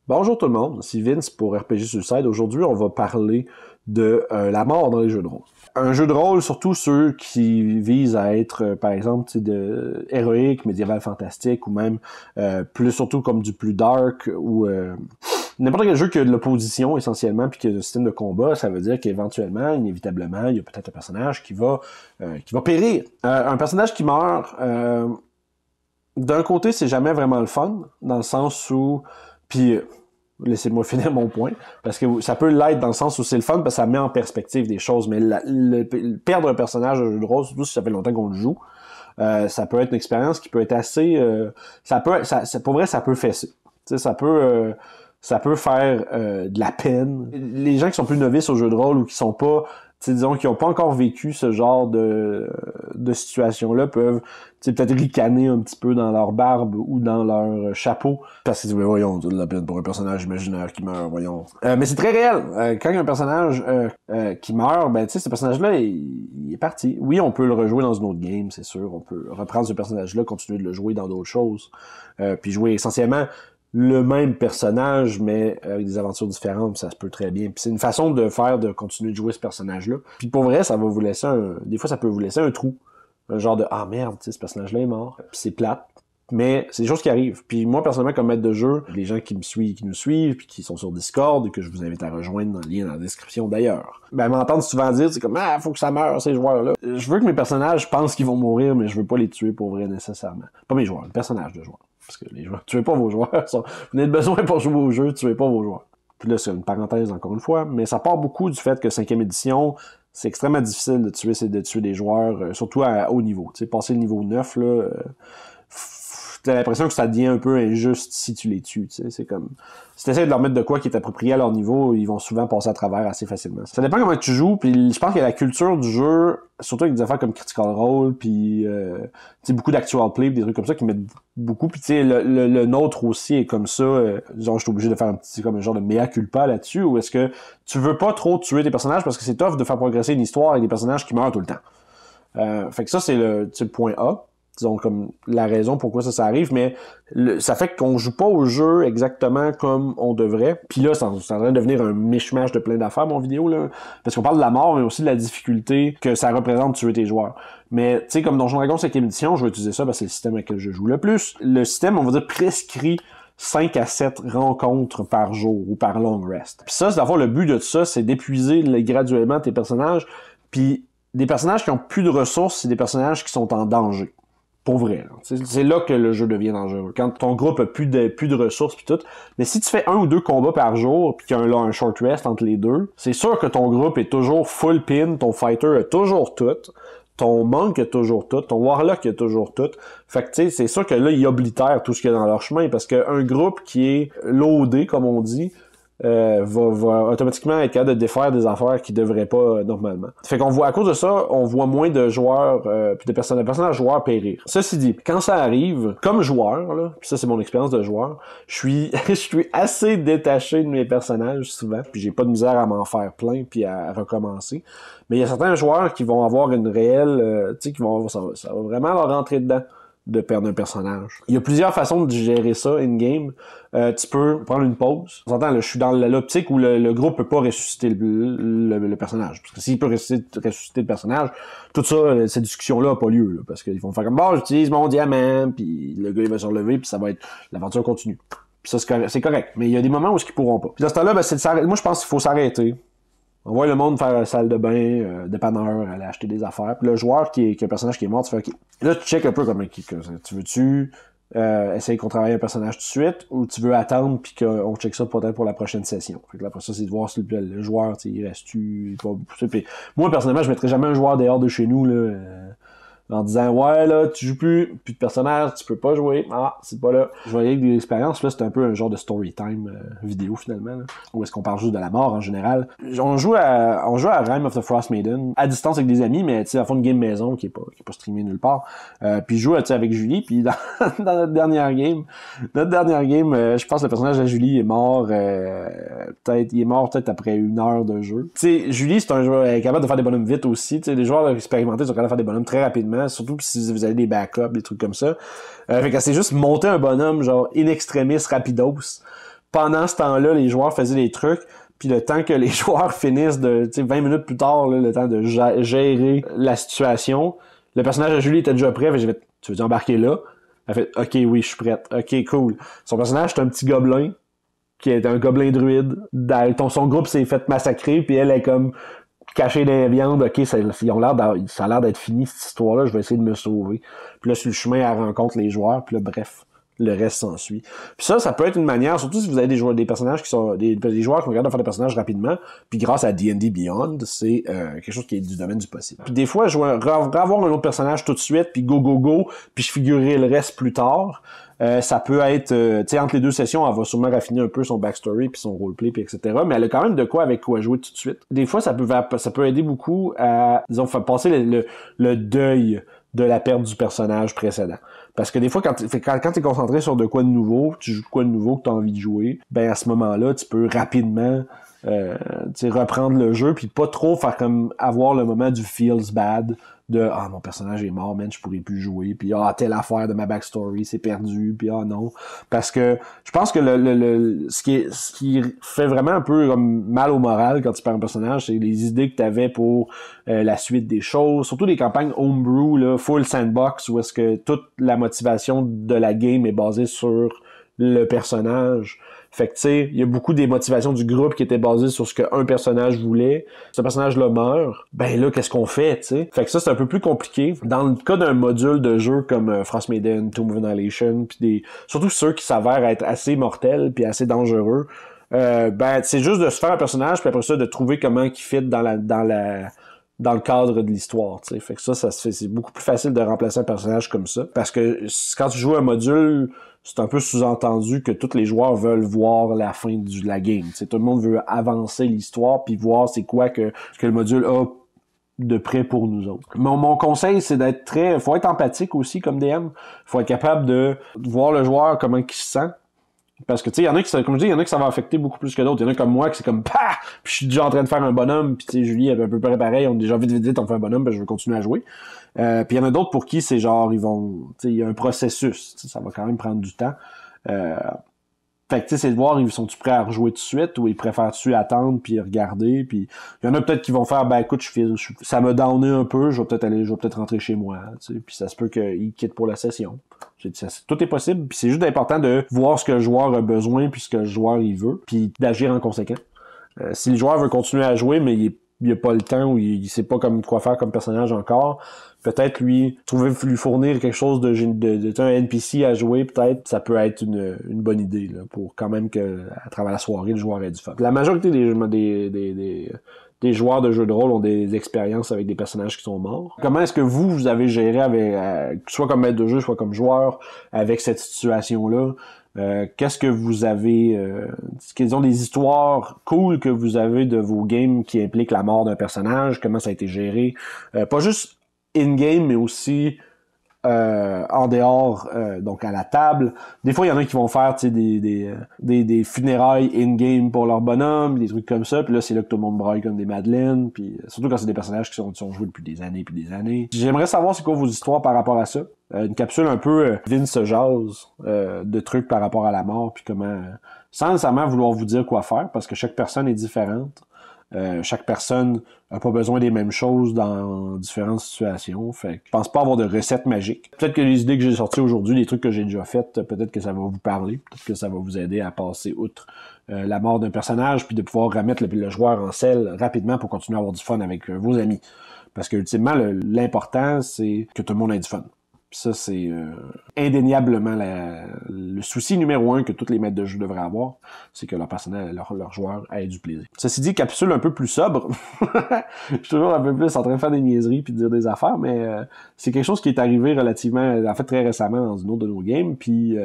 Bonjour tout le monde, c'est Vince pour RPG Suicide. Aujourd'hui, on va parler de la mort dans les jeux de rôle. Un jeu de rôle, surtout ceux qui visent à être, par exemple, héroïque, médiéval, fantastique, ou même plus surtout comme du plus dark, ou n'importe quel jeu qui a de l'opposition essentiellement, puis qui a un système de combat, ça veut dire qu'éventuellement, inévitablement, il y a peut-être un personnage qui va périr. Un personnage qui meurt, d'un côté, c'est jamais vraiment le fun, dans le sens où puis, laissez-moi finir mon point, parce que ça peut l'être dans le sens où c'est le fun, parce que ça met en perspective des choses, mais perdre un personnage de jeu de rôle, surtout si ça fait longtemps qu'on le joue, ça peut être une expérience qui peut être assez... pour vrai, ça peut fesser. Tu sais, ça peut faire de la peine. Les gens qui sont plus novices au jeu de rôle ou qui sont pas... disons, qui n'ont pas encore vécu ce genre de situation-là peuvent peut-être ricaner un petit peu dans leur barbe ou dans leur chapeau. Parce que, voyons, de la peine pour un personnage imaginaire qui meurt, voyons. Mais c'est très réel. Quand il y a un personnage qui meurt, ben, tu sais, ce personnage-là, il est parti. Oui, on peut le rejouer dans une autre game, c'est sûr. On peut reprendre ce personnage-là, continuer de le jouer dans d'autres choses. Puis jouer essentiellement le même personnage, mais avec des aventures différentes, ça se peut très bien. Puis c'est une façon de continuer de jouer ce personnage-là. Puis pour vrai, ça va vous laisser des fois, ça peut vous laisser un trou. Un genre de, ah merde, tu sais, ce personnage-là est mort. Puis c'est plate. Mais c'est des choses qui arrivent. Puis moi, personnellement, comme maître de jeu, les gens qui nous suivent, puis qui sont sur Discord, et que je vous invite à rejoindre dans le lien dans la description d'ailleurs, ben m'entendre souvent dire, c'est comme, faut que ça meure, ces joueurs-là. Je veux que mes personnages pensent qu'ils vont mourir, mais je veux pas les tuer pour vrai, nécessairement. Pas mes joueurs, le personnage de joueurs. Parce que les joueurs, tuez pas vos joueurs. Vous n'avez besoin pour jouer au jeu, tuez pas vos joueurs. Puis là, c'est une parenthèse encore une fois, mais ça part beaucoup du fait que 5e édition, c'est extrêmement difficile de tuer des joueurs, surtout à haut niveau. Tu sais, passer le niveau 9, là, t'as l'impression que ça devient un peu injuste si tu les tues. Tu sais, c'est comme... Si t'essaies de leur mettre de quoi qui est approprié à leur niveau, ils vont souvent passer à travers assez facilement. Ça dépend comment tu joues, puis je pense que la culture du jeu, surtout avec des affaires comme Critical Role, puis beaucoup d'actual play, des trucs comme ça qui mettent beaucoup, puis tu sais, le nôtre aussi est comme ça. Genre, je suis obligé de faire un genre de mea culpa là-dessus, ou est-ce que tu veux pas trop tuer tes personnages parce que c'est tough de faire progresser une histoire avec des personnages qui meurent tout le temps. Fait que ça, c'est le point A. Disons comme la raison pourquoi ça arrive, mais ça fait qu'on joue pas au jeu exactement comme on devrait. Puis là, ça en train de devenir un mishmash de plein d'affaires, mon vidéo, là. Parce qu'on parle de la mort, mais aussi de la difficulté que ça représente de tuer tes joueurs. Mais, tu sais, comme Donjon Dragon 5e édition, je vais utiliser ça parce que c'est le système avec lequel je joue le plus. Le système, on va dire, prescrit 5 à 7 rencontres par jour ou par long rest. Puis ça, c'est d'avoir le but de ça, c'est d'épuiser graduellement tes personnages. Puis des personnages qui ont plus de ressources, c'est des personnages qui sont en danger. Pour vrai. C'est là que le jeu devient dangereux. Quand ton groupe a plus de ressources pis tout. Mais si tu fais 1 ou 2 combats par jour pis qu'il y a un short rest entre les deux, c'est sûr que ton groupe est toujours full pin, ton fighter a toujours tout, ton monk a toujours tout, ton warlock a toujours tout. Fait que tu sais, c'est sûr que là, ils oblitèrent tout ce qu'il y a dans leur chemin parce qu'un groupe qui est loadé, comme on dit, va automatiquement être capable de défaire des affaires qui devraient pas normalement. Fait qu'on voit, à cause de ça, on voit moins de joueurs puis de personnages joueurs périr. Ceci dit, quand ça arrive, comme joueur, là, puis ça c'est mon expérience de joueur, je suis assez détaché de mes personnages souvent, puis j'ai pas de misère à m'en faire plein puis à recommencer. Mais il y a certains joueurs qui vont avoir une réelle, tu sais, ça va vraiment leur rentrer dedans de perdre un personnage. Il y a plusieurs façons de gérer ça in-game. Tu peux prendre une pause. On s'entend, là, je suis dans l'optique où le groupe peut pas ressusciter le personnage. Parce que s'il peut ressusciter le personnage, tout ça, cette discussion-là a pas lieu. Là, parce qu'ils vont faire comme, bon, j'utilise mon diamant, puis le gars, il va se relever, puis ça va être... L'aventure continue. Puis ça, c'est correct. Mais il y a des moments où ils pourront pas. Puis dans ce temps-là, ben, moi, je pense qu'il faut s'arrêter. On voit le monde faire la salle de bain, dépanneur, aller acheter des affaires. Puis le joueur qui a un personnage qui est mort, tu fais OK. Là, tu check un peu comme tu veux-tu essayer qu'on travaille un personnage tout de suite ou tu veux attendre puis qu'on check ça peut-être pour la prochaine session. Fait que là, après ça, c'est de voir si le joueur, il reste-tu, pas poussé. Puis moi, personnellement, je mettrais jamais un joueur dehors de chez nous, là. En disant, ouais, là, tu joues plus de personnage, tu peux pas jouer, c'est pas là. Je voyais que des expériences, là, c'est un peu un genre de story time vidéo, finalement, là, où est-ce qu'on parle juste de la mort, en général. On joue à Rime of the Frost Maiden, à distance avec des amis, mais, tu sais, à fond de game maison, qui est pas streamé nulle part. Puis je joue, tu sais, avec Julie, puis dans notre dernière game, je pense que le personnage de Julie est mort, peut-être après 1 heure de jeu. Tu sais, Julie, c'est un joueur, elle est capable de faire des bonhommes vite aussi, tu sais, les joueurs expérimentés sont capables de faire des bonhommes très rapidement, surtout si vous avez des backups, des trucs comme ça. Fait qu'elle s'est juste monté un bonhomme, genre, in extremis rapidos, pendant ce temps-là, les joueurs faisaient des trucs, puis le temps que les joueurs finissent de, 20 minutes plus tard, là, le temps de gérer la situation, le personnage de Julie était déjà prêt, j'ai fait, tu veux embarquer là? Elle fait, ok, oui, je suis prête. Ok, cool. Son personnage, c'est un petit gobelin, qui est un gobelin druide. Son groupe s'est fait massacrer, puis elle est comme cachée dans les viandes. Ok, ça a l'air d'être fini, cette histoire-là, je vais essayer de me sauver. Puis là, sur le chemin, elle rencontre les joueurs, puis là, bref. Le reste s'ensuit. Puis ça peut être une manière, surtout si vous avez des personnages qui sont des joueurs qui ont regardé faire des personnages rapidement, puis grâce à D&D Beyond, c'est quelque chose qui est du domaine du possible. Puis des fois, je vais avoir un autre personnage tout de suite, puis go, puis je figurerai le reste plus tard. Ça peut être, tu sais, entre les deux sessions, elle va sûrement raffiner un peu son backstory puis son roleplay puis etc. Mais elle a quand même de quoi avec quoi jouer tout de suite. Des fois, ça peut aider beaucoup à, disons, faire passer le deuil de la perte du personnage précédent. Parce que des fois, quand t'es concentré sur de quoi de nouveau, tu joues de quoi de nouveau que t'as envie de jouer, ben à ce moment-là, tu peux rapidement reprendre le jeu puis pas trop faire comme avoir le moment du feels bad de mon personnage est mort, man, je pourrais plus jouer, puis telle affaire de ma backstory c'est perdu, puis non, parce que je pense que ce qui fait vraiment un peu comme mal au moral quand tu perds un personnage, c'est les idées que tu avais pour la suite des choses, surtout les campagnes homebrew là, full sandbox où est-ce que toute la motivation de la game est basée sur le personnage. Fait que tu sais, il y a beaucoup des motivations du groupe qui étaient basées sur ce qu'un personnage voulait. Ce personnage-là meurt. Ben là, qu'est-ce qu'on fait, tu sais? Fait que ça, c'est un peu plus compliqué. Dans le cas d'un module de jeu comme Frost Maiden, Tomb of Annihilation, puis surtout ceux qui s'avèrent être assez mortels puis assez dangereux, ben c'est juste de se faire un personnage puis après ça de trouver comment il fit dans le cadre de l'histoire, tu sais. Fait que ça se fait, c'est beaucoup plus facile de remplacer un personnage comme ça. Parce que quand tu joues un module, c'est un peu sous-entendu que tous les joueurs veulent voir la fin de la game. T'sais, tout le monde veut avancer l'histoire puis voir c'est quoi que le module a de près pour nous autres. Mon conseil, c'est faut être empathique aussi comme DM. Faut être capable de voir le joueur comment il se sent. Parce que tu sais, il y en a qui, comme je dis, il y en a qui ça va affecter beaucoup plus que d'autres. Il y en a comme moi qui c'est comme pah! Puis je suis déjà en train de faire un bonhomme, puis tu sais, Julie elle est un peu pareil, on est déjà vite, on fait un bonhomme, puis je veux continuer à jouer. Puis il y en a d'autres pour qui c'est genre ils vont. Tu sais, il y a un processus. Ça va quand même prendre du temps. Fait que tu sais, c'est de voir, ils sont-tu prêts à rejouer tout de suite ou ils préfèrent-tu attendre puis regarder, puis il y en a peut-être qui vont faire ben écoute, ça m'a downé un peu, je vais peut-être rentrer chez moi, tu sais, puis ça se peut qu'ils quittent pour la session. Tout est possible, puis c'est juste important de voir ce que le joueur a besoin puis ce que le joueur il veut, puis d'agir en conséquence. Si le joueur veut continuer à jouer mais il a pas le temps ou il sait pas quoi faire comme personnage encore, peut-être lui fournir quelque chose de un NPC à jouer, peut-être ça peut être une bonne idée là, pour quand même que à travers la soirée le joueur ait du fun. La majorité des joueurs de jeux de rôle ont des expériences avec des personnages qui sont morts. Comment est-ce que vous avez géré avec soit comme maître de jeu, soit comme joueur avec cette situation-là? Qu'est-ce que vous avez quelles sont les histoires cool que vous avez de vos games qui impliquent la mort d'un personnage, comment ça a été géré, pas juste in-game mais aussi en dehors, donc à la table. Des fois, il y en a qui vont faire des funérailles in-game pour leur bonhomme, des trucs comme ça, puis là, c'est là que tout le monde braille comme des madeleines, puis surtout quand c'est des personnages qui sont joués depuis des années puis des années. J'aimerais savoir c'est quoi vos histoires par rapport à ça. Une capsule un peu Vince jase de trucs par rapport à la mort, puis comment, sans nécessairement vouloir vous dire quoi faire, parce que chaque personne est différente. Chaque personne n'a pas besoin des mêmes choses dans différentes situations. Fait que je pense pas avoir de recette magique. Peut-être que les idées que j'ai sorties aujourd'hui, les trucs que j'ai déjà faites, peut-être que ça va vous parler, peut-être que ça va vous aider à passer outre la mort d'un personnage, puis de pouvoir remettre le joueur en selle rapidement pour continuer à avoir du fun avec vos amis. Parce que ultimement, l'important, c'est que tout le monde ait du fun. Ça, c'est indéniablement le souci numéro 1 que tous les maîtres de jeu devraient avoir, c'est que leur personnel, leurs joueurs aient du plaisir. Ceci dit, capsule un peu plus sobre. Je suis toujours un peu plus en train de faire des niaiseries puis de dire des affaires, mais c'est quelque chose qui est arrivé très récemment dans une autre de nos games, puis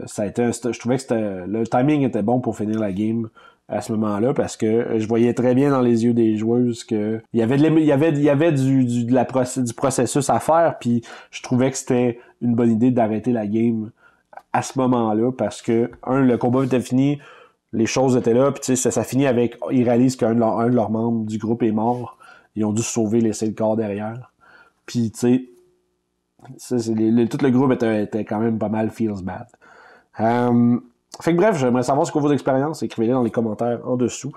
ça a été je trouvais que le timing était bon pour finir la game à ce moment-là parce que je voyais très bien dans les yeux des joueuses que il y avait du processus à faire, puis je trouvais que c'était une bonne idée d'arrêter la game à ce moment-là parce que le combat était fini, les choses étaient là, puis tu sais ça finit avec ils réalisent qu'un de leurs membres du groupe est mort, ils ont dû se sauver, laisser le corps derrière, puis tu sais tout le groupe était quand même pas mal feels bad. Fait que bref, j'aimerais savoir ce que vos expériences, écrivez-les dans les commentaires en dessous.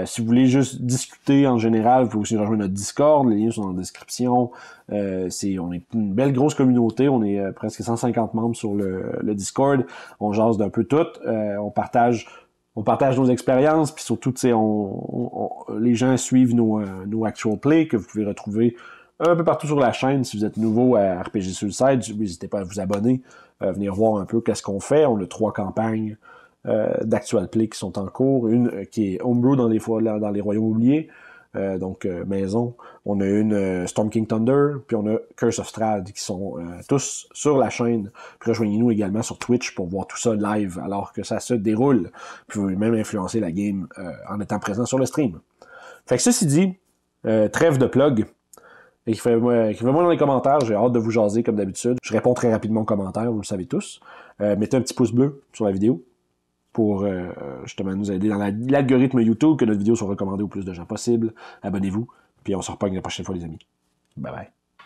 Si vous voulez juste discuter en général, vous pouvez aussi rejoindre notre Discord, les liens sont dans la description. On est une belle grosse communauté, on est presque 150 membres sur le Discord. On jase d'un peu tout, on partage nos expériences, puis surtout, tu sais, les gens suivent nos actual plays que vous pouvez retrouver un peu partout sur la chaîne. Si vous êtes nouveau à RPG Suicide, n'hésitez pas à vous abonner, venir voir un peu qu'est-ce qu'on fait. On a 3 campagnes d'actual play qui sont en cours. Une qui est Homebrew dans les Royaumes oubliés, donc maison. On a une Storm King Thunder, puis on a Curse of Strahd qui sont tous sur la chaîne. Puis rejoignez-nous également sur Twitch pour voir tout ça live alors que ça se déroule. Puis vous pouvez même influencer la game en étant présent sur le stream. Fait que ceci dit, trêve de plug. Écrivez-moi dans les commentaires, j'ai hâte de vous jaser comme d'habitude. Je réponds très rapidement aux commentaires, vous le savez tous. Mettez un petit pouce bleu sur la vidéo pour justement nous aider dans l'algorithme YouTube, que notre vidéo soit recommandée au plus de gens possible. Abonnez-vous, puis on se repogne la prochaine fois les amis. Bye bye.